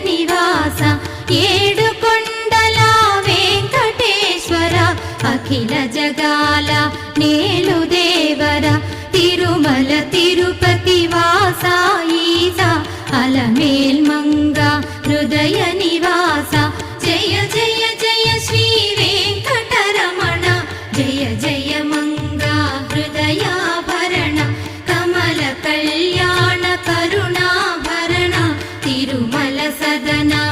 నివాస ఏడుకొండల వెంకటేశ్వర అఖిల జగాల నేలు దేవర తిరుమల తిరుపతి వాస ఈస అలమేల్మంగ హృదయ నివాస జయ జయ జయ శ్రీ వెంకటరమణ జయ జయ మంగ హృదయాభరణ కమల కళ్యాణ కరుణాభరణ తిరుమల సదనా